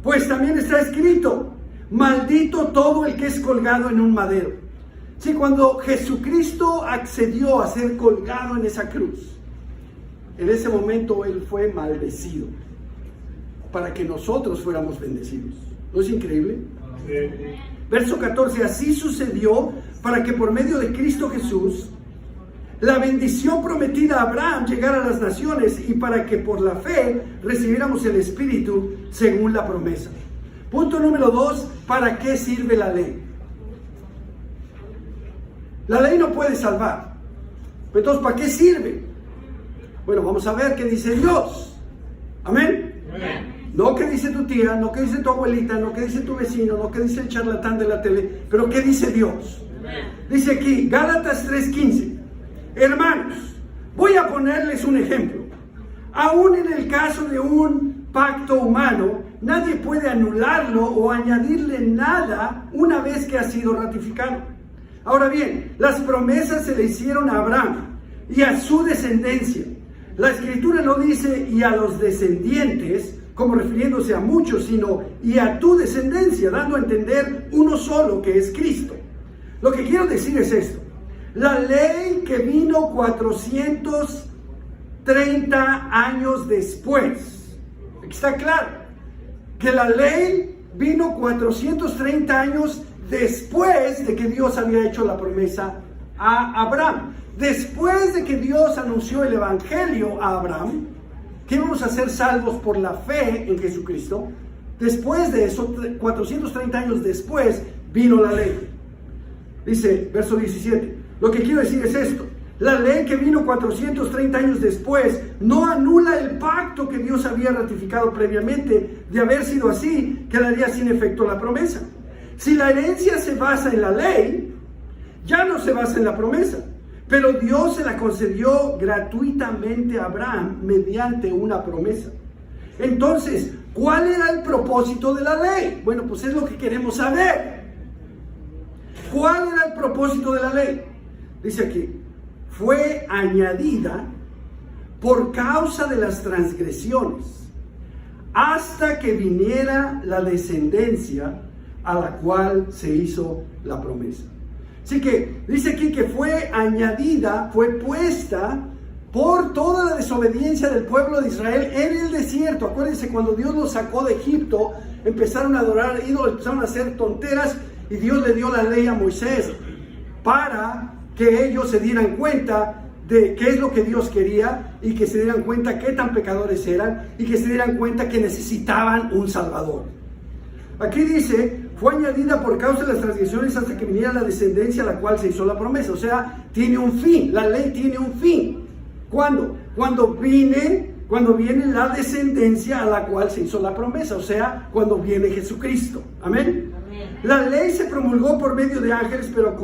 Pues también está escrito, maldito todo el que es colgado en un madero. Sí, cuando Jesucristo accedió a ser colgado en esa cruz, en ese momento Él fue maldecido, para que nosotros fuéramos bendecidos. ¿No es increíble? Verso 14, así sucedió para que por medio de Cristo Jesús, la bendición prometida a Abraham llegara a las naciones y para que por la fe recibiéramos el Espíritu según la promesa. Punto número 2, ¿para qué sirve la ley? La ley no puede salvar. Entonces, ¿para qué sirve? Bueno, vamos a ver qué dice Dios. Amén. Amén. No qué dice tu tía, no qué dice tu abuelita, no qué dice tu vecino, no qué dice el charlatán de la tele, pero qué dice Dios. Dice aquí, Gálatas 3:15. Hermanos, voy a ponerles un ejemplo. Aún en el caso de un pacto humano, nadie puede anularlo o añadirle nada una vez que ha sido ratificado. Ahora bien, las promesas se le hicieron a Abraham y a su descendencia. La Escritura no dice y a los descendientes, como refiriéndose a muchos, sino y a tu descendencia, dando a entender uno solo, que es Cristo. Lo que quiero decir es esto. La ley que vino 430 años después. Está claro que la ley vino 430 años después de que Dios había hecho la promesa a Abraham. Después de que Dios anunció el Evangelio a Abraham, que íbamos a ser salvos por la fe en Jesucristo, después de eso, 430 años después, vino la ley. Dice, verso 17, lo que quiero decir es esto. La ley que vino 430 años después no anula el pacto que Dios había ratificado previamente. De haber sido así, quedaría sin efecto la promesa. Si la herencia se basa en la ley, ya no se basa en la promesa. Pero Dios se la concedió gratuitamente a Abraham mediante una promesa. Entonces, ¿cuál era el propósito de la ley? Bueno, pues es lo que queremos saber. ¿Cuál era el propósito de la ley? Dice aquí, fue añadida por causa de las transgresiones, hasta que viniera la descendencia a la cual se hizo la promesa. Así que dice aquí que fue añadida, fue puesta por toda la desobediencia del pueblo de Israel en el desierto. Acuérdense, cuando Dios los sacó de Egipto, empezaron a adorar ídolos, empezaron a hacer tonteras, y Dios le dio la ley a Moisés para que ellos se dieran cuenta de qué es lo que Dios quería, y que se dieran cuenta qué tan pecadores eran, y que se dieran cuenta que necesitaban un Salvador. Aquí dice, fue añadida por causa de las transgresiones hasta que viniera la descendencia a la cual se hizo la promesa. O sea, tiene un fin, la ley tiene un fin. ¿Cuándo? Cuando viene la descendencia a la cual se hizo la promesa, o sea, cuando viene Jesucristo. Amén. La ley se promulgó por medio de ángeles, pero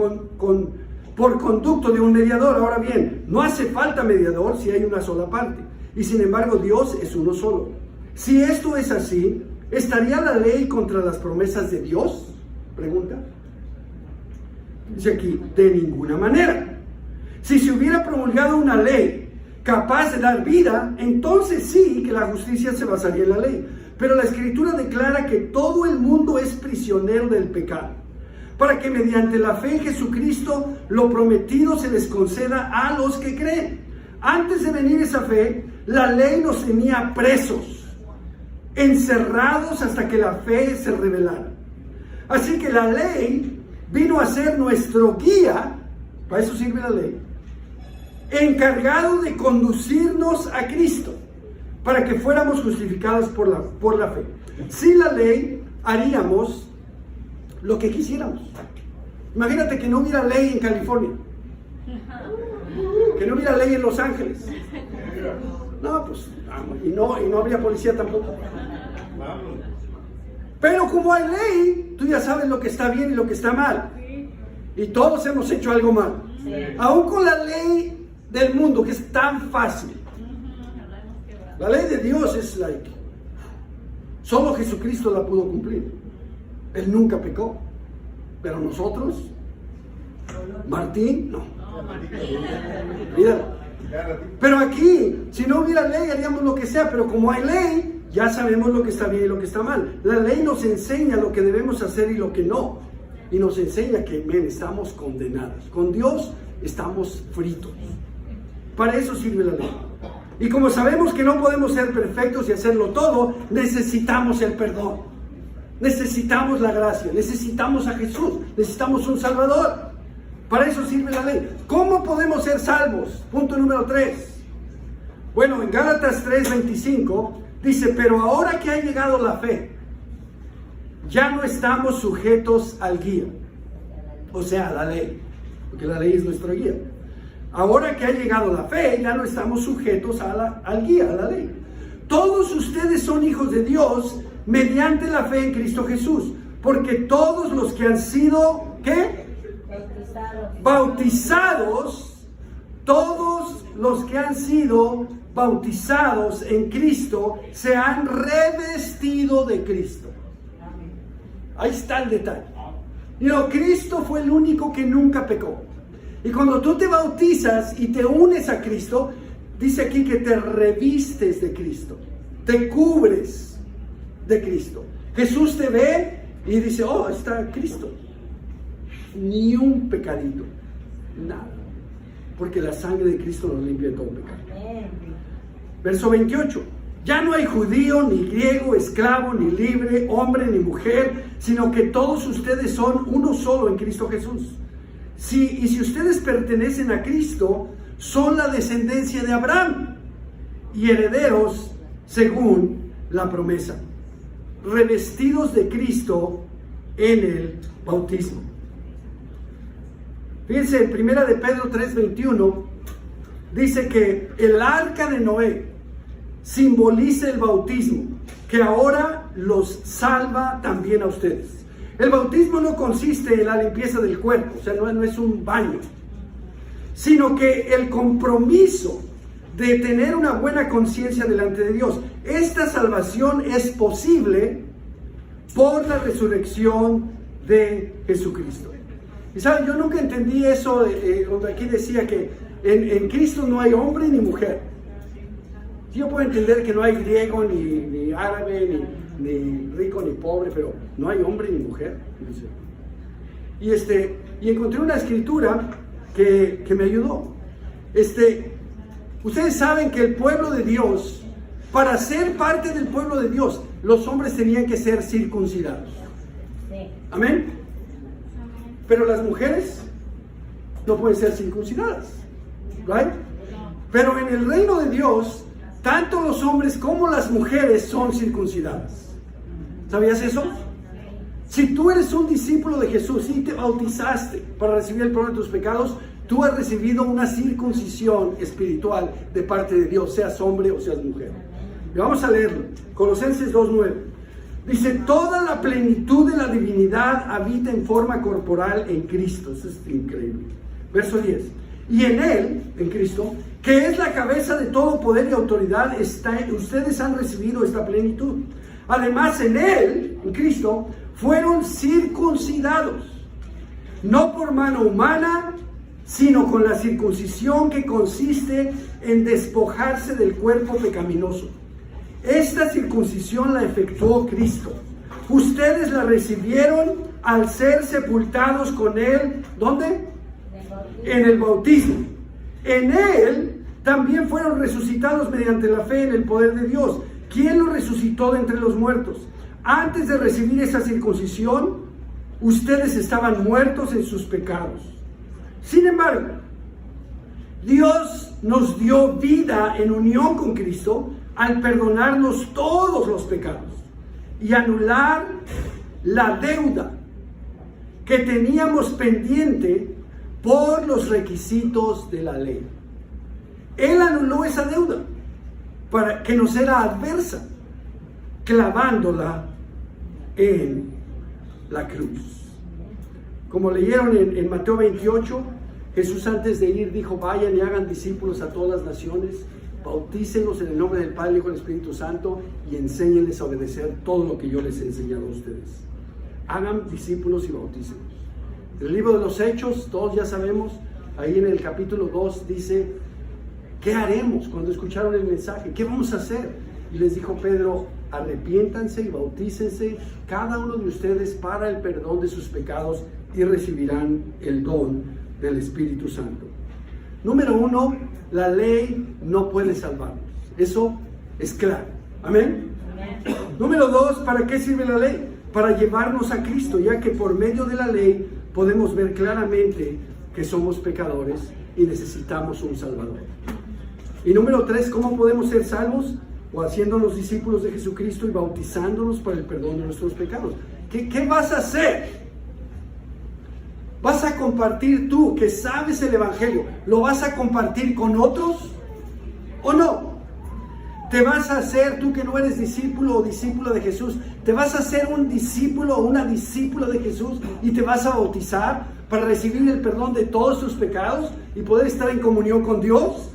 por conducto de un mediador. Ahora bien, no hace falta mediador si hay una sola parte, y sin embargo Dios es uno solo. Si esto es así, ¿estaría la ley contra las promesas de Dios? Pregunta. Dice aquí, de ninguna manera. Si se hubiera promulgado una ley capaz de dar vida, entonces sí que la justicia se basaría en la ley. Pero la Escritura declara que todo el mundo es prisionero del pecado, para que mediante la fe en Jesucristo lo prometido se les conceda a los que creen. Antes de venir esa fe, la ley nos tenía presos, encerrados hasta que la fe se revelara. Así que la ley vino a ser nuestro guía, para eso sirve la ley, encargado de conducirnos a Cristo, para que fuéramos justificados por la fe. Sin la ley haríamos lo que quisiéramos. Imagínate que no hubiera ley en California, que no hubiera ley en Los Ángeles. No, pues, y no habría policía tampoco. Pero como hay ley, tú ya sabes lo que está bien y lo que está mal. Y todos hemos hecho algo mal. Aún con la ley del mundo, que es tan fácil. La ley de Dios es solo Jesucristo la pudo cumplir. Él nunca pecó. Pero nosotros, Martín, no. Olvídalo. Pero aquí, si no hubiera ley, haríamos lo que sea. Pero como hay ley, ya sabemos lo que está bien y lo que está mal. La ley nos enseña lo que debemos hacer y lo que no. Y nos enseña que, estamos condenados. Con Dios estamos fritos. Para eso sirve la ley. Y como sabemos que no podemos ser perfectos y hacerlo todo, necesitamos el perdón. Necesitamos la gracia. Necesitamos a Jesús. Necesitamos un Salvador. Para eso sirve la ley. ¿Cómo podemos ser salvos? Punto número 3. Bueno, en Gálatas 3:25 dice, pero ahora que ha llegado la fe, ya no estamos sujetos al guía. O sea, a la ley. Porque la ley es nuestro guía. Ahora que ha llegado la fe, ya no estamos sujetos al guía, a la ley. Todos ustedes son hijos de Dios mediante la fe en Cristo Jesús. Porque todos los que han sido, ¿qué? Bautizados, todos los que han sido bautizados en Cristo se han revestido de Cristo. Ahí está el detalle. Cristo fue el único que nunca pecó. Y cuando tú te bautizas y te unes a Cristo, dice aquí que te revistes de Cristo, te cubres de Cristo. Jesús te ve y dice, oh, está Cristo. Ni un pecadito, nada. Porque la sangre de Cristo nos limpia de todo pecado. Verso 28. Ya no hay judío, ni griego, esclavo, ni libre, hombre, ni mujer, sino que todos ustedes son uno solo en Cristo Jesús. Y si ustedes pertenecen a Cristo, son la descendencia de Abraham y herederos según la promesa, revestidos de Cristo en el bautismo. Fíjense, en 1 de Pedro 3:21 dice que el arca de Noé simboliza el bautismo, que ahora los salva también a ustedes. El bautismo no consiste en la limpieza del cuerpo, o sea, no es un baño, sino que el compromiso de tener una buena conciencia delante de Dios. Esta salvación es posible por la resurrección de Jesucristo. Y saben, yo nunca entendí eso, donde aquí decía que en Cristo no hay hombre ni mujer. Yo puedo entender que no hay griego, ni árabe, ni rico, ni pobre, pero no hay hombre ni mujer. Y y encontré una escritura que me ayudó. Ustedes saben que el pueblo de Dios, para ser parte del pueblo de Dios, los hombres tenían que ser circuncidados. Sí. Amén. Pero las mujeres no pueden ser circuncidadas, ¿right? Pero en el reino de Dios, tanto los hombres como las mujeres son circuncidadas. ¿Sabías eso? Si tú eres un discípulo de Jesús y te bautizaste para recibir el perdón de tus pecados, tú has recibido una circuncisión espiritual de parte de Dios, seas hombre o seas mujer. Y vamos a leerlo. Colosenses 2:9. Dice, toda la plenitud de la divinidad habita en forma corporal en Cristo. Eso es increíble. Verso 10. Y en Él, en Cristo, que es la cabeza de todo poder y autoridad, ustedes han recibido esta plenitud. Además, en Él, en Cristo, fueron circuncidados, no por mano humana, sino con la circuncisión que consiste en despojarse del cuerpo pecaminoso. Esta circuncisión la efectuó Cristo. Ustedes la recibieron al ser sepultados con Él. ¿Dónde? En el bautismo. En Él también fueron resucitados mediante la fe en el poder de Dios. ¿Quién los resucitó de entre los muertos? Antes de recibir esa circuncisión, ustedes estaban muertos en sus pecados. Sin embargo, Dios nos dio vida en unión con Cristo al perdonarnos todos los pecados y anular la deuda que teníamos pendiente por los requisitos de la ley. Él anuló esa deuda para que nos era adversa, clavándola en la cruz. Como leyeron en Mateo 28, Jesús antes de ir dijo, vayan y hagan discípulos a todas las naciones, bautícenlos en el nombre del Padre, el Hijo y el Espíritu Santo y enséñenles a obedecer todo lo que yo les he enseñado a ustedes. Hagan discípulos y bautícenlos. El libro de los Hechos, todos ya sabemos, ahí en el capítulo 2 dice, ¿qué haremos cuando escucharon el mensaje? ¿Qué vamos a hacer? Y les dijo Pedro, arrepiéntanse y bautícense cada uno de ustedes para el perdón de sus pecados y recibirán el don del Espíritu Santo. Número 1, la ley no puede salvarnos. Eso es claro. Amén. Amén. Número 2, ¿para qué sirve la ley? Para llevarnos a Cristo, ya que por medio de la ley podemos ver claramente que somos pecadores y necesitamos un Salvador. Y número 3, ¿cómo podemos ser salvos? O haciéndonos discípulos de Jesucristo y bautizándonos para el perdón de nuestros pecados. ¿Qué vas a hacer? ¿Vas a compartir tú que sabes el Evangelio? ¿Lo vas a compartir con otros o no? ¿Te vas a hacer, tú que no eres discípulo o discípula de Jesús, te vas a hacer un discípulo o una discípula de Jesús y te vas a bautizar para recibir el perdón de todos tus pecados y poder estar en comunión con Dios?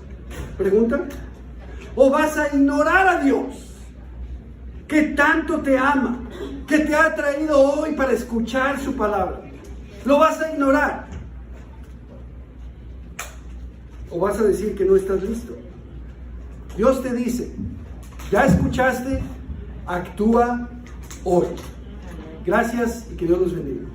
Pregunta. ¿O vas a ignorar a Dios, que tanto te ama, que te ha traído hoy para escuchar su palabra? ¿Lo vas a ignorar? ¿O vas a decir que no estás listo? Dios te dice, ya escuchaste, actúa hoy. Gracias y que Dios los bendiga.